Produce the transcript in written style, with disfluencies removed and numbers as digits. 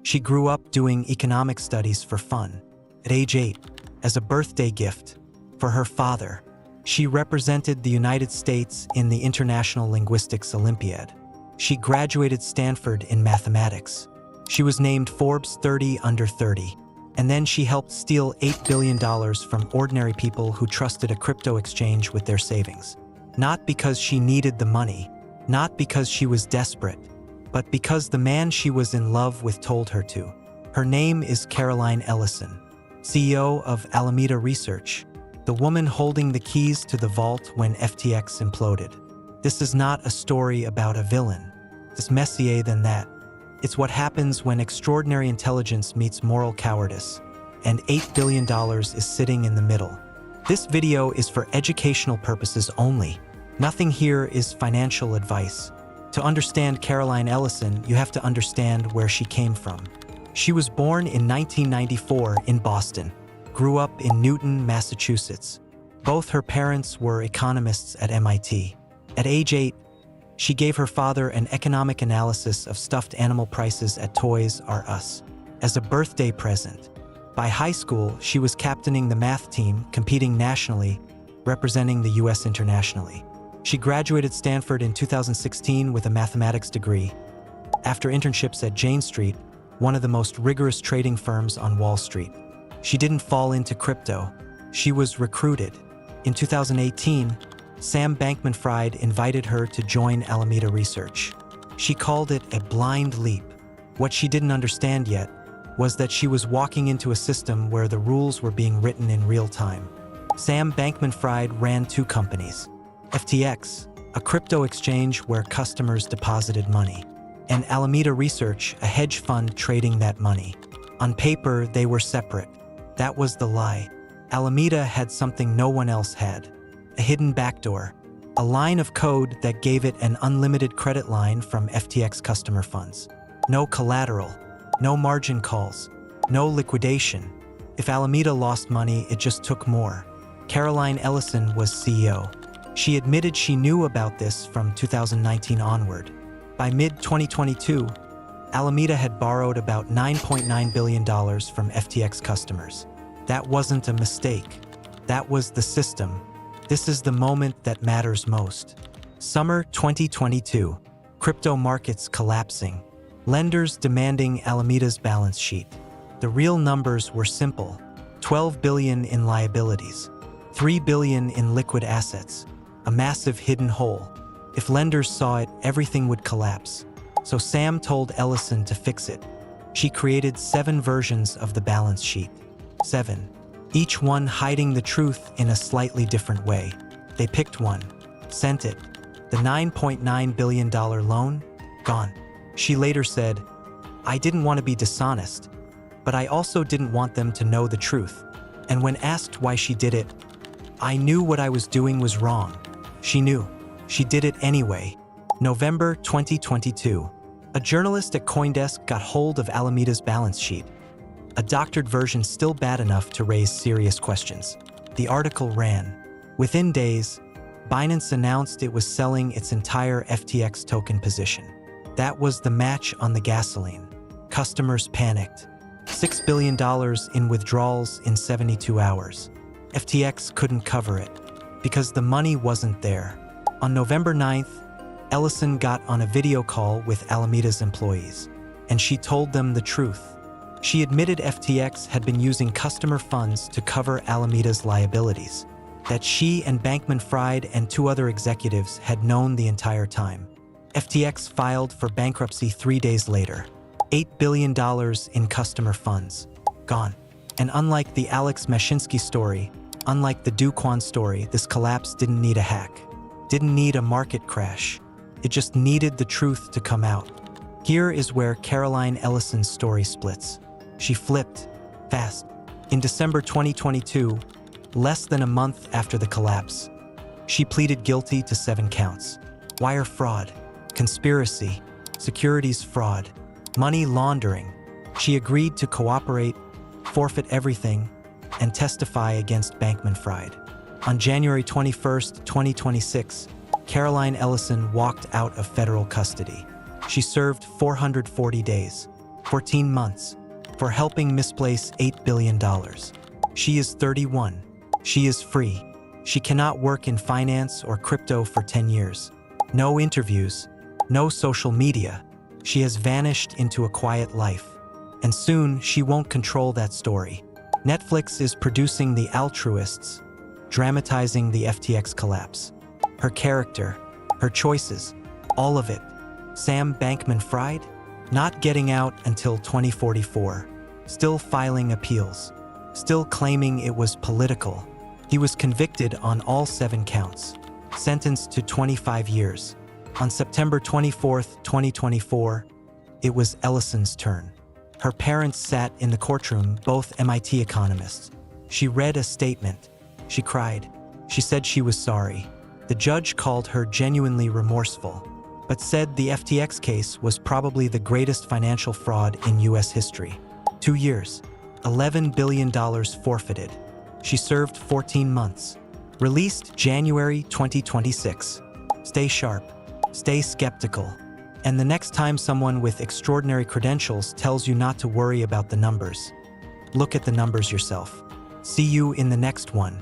She grew up doing economic studies for fun. At age 8, as a birthday gift for her father, she represented the United States in the International Linguistics Olympiad. She graduated Stanford in mathematics. She was named Forbes 30 Under 30. And then she helped steal $8 billion from ordinary people who trusted a crypto exchange with their savings. Not because she needed the money, not because she was desperate, but because the man she was in love with told her to. Her name is Caroline Ellison, CEO of Alameda Research, the woman holding the keys to the vault when FTX imploded. This is not a story about a villain. It's messier than that. It's what happens when extraordinary intelligence meets moral cowardice, and $8 billion is sitting in the middle. This video is for educational purposes only. Nothing here is financial advice. To understand Caroline Ellison, you have to understand where she came from. She was born in 1994 in Boston, grew up in Newton, Massachusetts. Both her parents were economists at MIT. At age 8, she gave her father an economic analysis of stuffed animal prices at Toys R Us as a birthday present. By high school, she was captaining the math team, competing nationally, representing the U.S. internationally. She graduated Stanford in 2016 with a mathematics degree. After internships at Jane Street, one of the most rigorous trading firms on Wall Street. She didn't fall into crypto. She was recruited. In 2018, Sam Bankman-Fried invited her to join Alameda Research. She called it a blind leap. What she didn't understand yet was that she was walking into a system where the rules were being written in real time. Sam Bankman-Fried ran 2 companies, FTX, a crypto exchange where customers deposited money, and Alameda Research, a hedge fund trading that money. On paper, they were separate. That was the lie. Alameda had something no one else had. A hidden backdoor, a line of code that gave it an unlimited credit line from FTX customer funds. No collateral, no margin calls, no liquidation. If Alameda lost money, it just took more. Caroline Ellison was CEO. She admitted she knew about this from 2019 onward. By mid-2022, Alameda had borrowed about $9.9 billion from FTX customers. That wasn't a mistake. That was the system. This is the moment that matters most. Summer 2022. Crypto markets collapsing. Lenders demanding Alameda's balance sheet. The real numbers were simple. $12 billion in liabilities. $3 billion in liquid assets. A massive hidden hole. If lenders saw it, everything would collapse. So Sam told Ellison to fix it. She created 7 versions of the balance sheet. 7. Each one hiding the truth in a slightly different way. They picked one, sent it. The $9.9 billion loan? Gone. She later said, "I didn't want to be dishonest, but I also didn't want them to know the truth." And when asked why she did it, "I knew what I was doing was wrong." She knew. She did it anyway. November 2022. A journalist at CoinDesk got hold of Alameda's balance sheet. A doctored version still bad enough to raise serious questions. The article ran, "Within days, Binance announced it was selling its entire FTX token position. That was the match on the gasoline. Customers panicked. $6 billion in withdrawals in 72 hours. FTX couldn't cover it because the money wasn't there." On November 9th, Ellison got on a video call with Alameda's employees, and she told them the truth. She admitted FTX had been using customer funds to cover Alameda's liabilities, that she and Bankman-Fried and 2 other executives had known the entire time. FTX filed for bankruptcy 3 days later. $8 billion in customer funds. Gone. And unlike the Alex Mashinsky story, unlike the Do Kwon story, this collapse didn't need a hack. Didn't need a market crash. It just needed the truth to come out. Here is where Caroline Ellison's story splits. She flipped, fast. In December 2022, less than a month after the collapse, she pleaded guilty to 7 counts. Wire fraud, conspiracy, securities fraud, money laundering. She agreed to cooperate, forfeit everything, and testify against Bankman-Fried. On January 21, 2026, Caroline Ellison walked out of federal custody. She served 440 days. 14 months, for helping misplace $8 billion. She is 31. She is free. She cannot work in finance or crypto for 10 years. No interviews, no social media. She has vanished into a quiet life. And soon, she won't control that story. Netflix is producing The Altruists, dramatizing the FTX collapse. Her character, her choices, all of it. Sam Bankman-Fried, not getting out until 2044, still filing appeals, still claiming it was political. He was convicted on all 7 counts, sentenced to 25 years. On September 24, 2024, it was Ellison's turn. Her parents sat in the courtroom, both MIT economists. She read a statement. She cried. She said she was sorry. The judge called her genuinely remorseful, but said the FTX case was probably the greatest financial fraud in US history. 2 years, $11 billion forfeited. She served 14 months. Released January 2026. Stay sharp. Stay skeptical. And the next time someone with extraordinary credentials tells you not to worry about the numbers, look at the numbers yourself. See you in the next one.